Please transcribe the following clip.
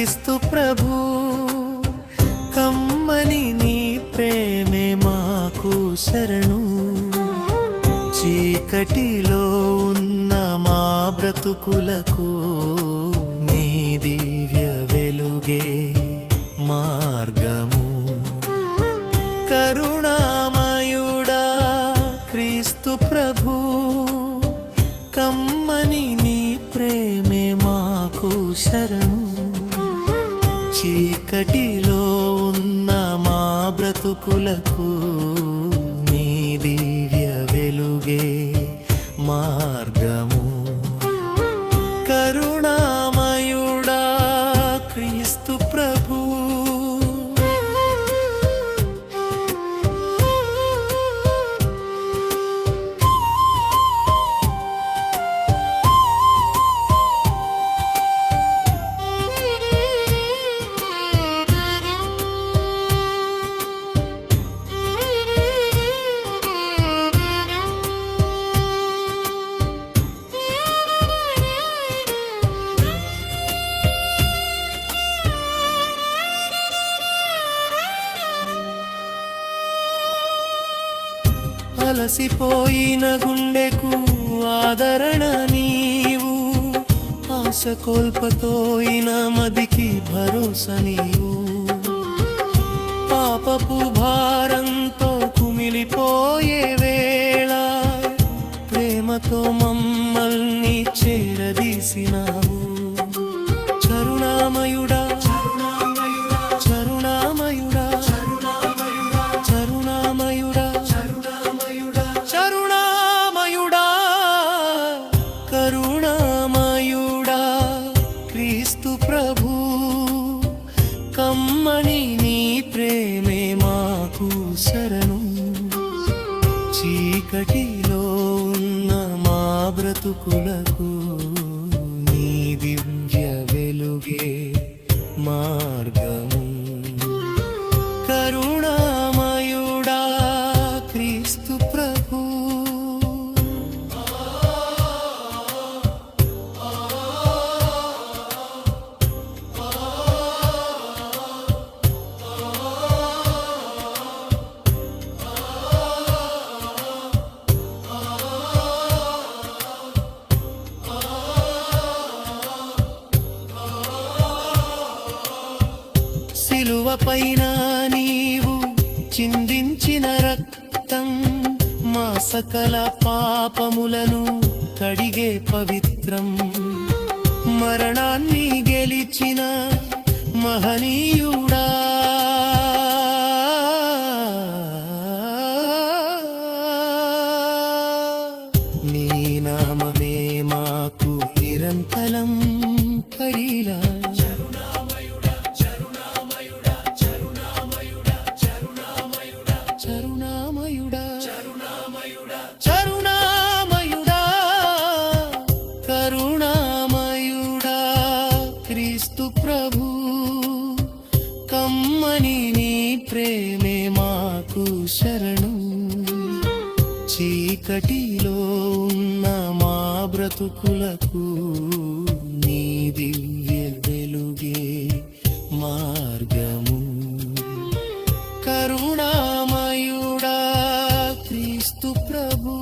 క్రీస్తు ప్రభు కమ్మని నీ ప్రేమే మాకు శరణు చీకటిలో ఉన్న మా బ్రతుకులకు నీ దివ్య వెలుగే మార్గము కరుణామయుడా క్రీస్తు ప్రభు కమ్మని నీ ప్రేమే మాకు శరణు చీకటిలో ఉన్న మా బ్రతుకులకు నీ దివ్య వెలుగే మార్గము కరుణామయుడా క్రీస్తు ప్రభు అలసిపోయిన గుండెకు ఆదరణ నీవు ఆశ కోల్పతోయిన మదికి భరోసా నీవు పాపపు భారంతో కుమిలిపోయే వేళ ప్రేమతో మమ్మల్ని చేరదీసినావు కరుణామయుడా కరుణామయుడా కరుణామయుడా కరుణామయుడా కరుణామయుడా క్రీస్తు ప్రభు కమ్మని నీ ప్రేమే మాకు శరణు చీకటిలో ఉన్న మా బ్రతుకులకు నీ దివ్య వెలుగే మార్గము కరుణామయుడా క్రీస్తు ప్రభు సిలువ పైన నీవు చిందించిన రక్తం మా సకల పాపములను కడిగే పవిత్రం మరణాన్ని గెలిచిన మహనీయుడా నీ నామమే మాకు నిరంతరం పరిలా కరుణామయుడా కరుణామయుడా కరుణామయుడా క్రీస్తు ప్రభు కమ్మని నీ ప్రేమే మాకు శరణు చీకటిలో ఉన్న మా బ్రతుకులకు నీ దివ్య వెలుగే మార్గము కరుణామయుడా క్రీస్తు ప్రభు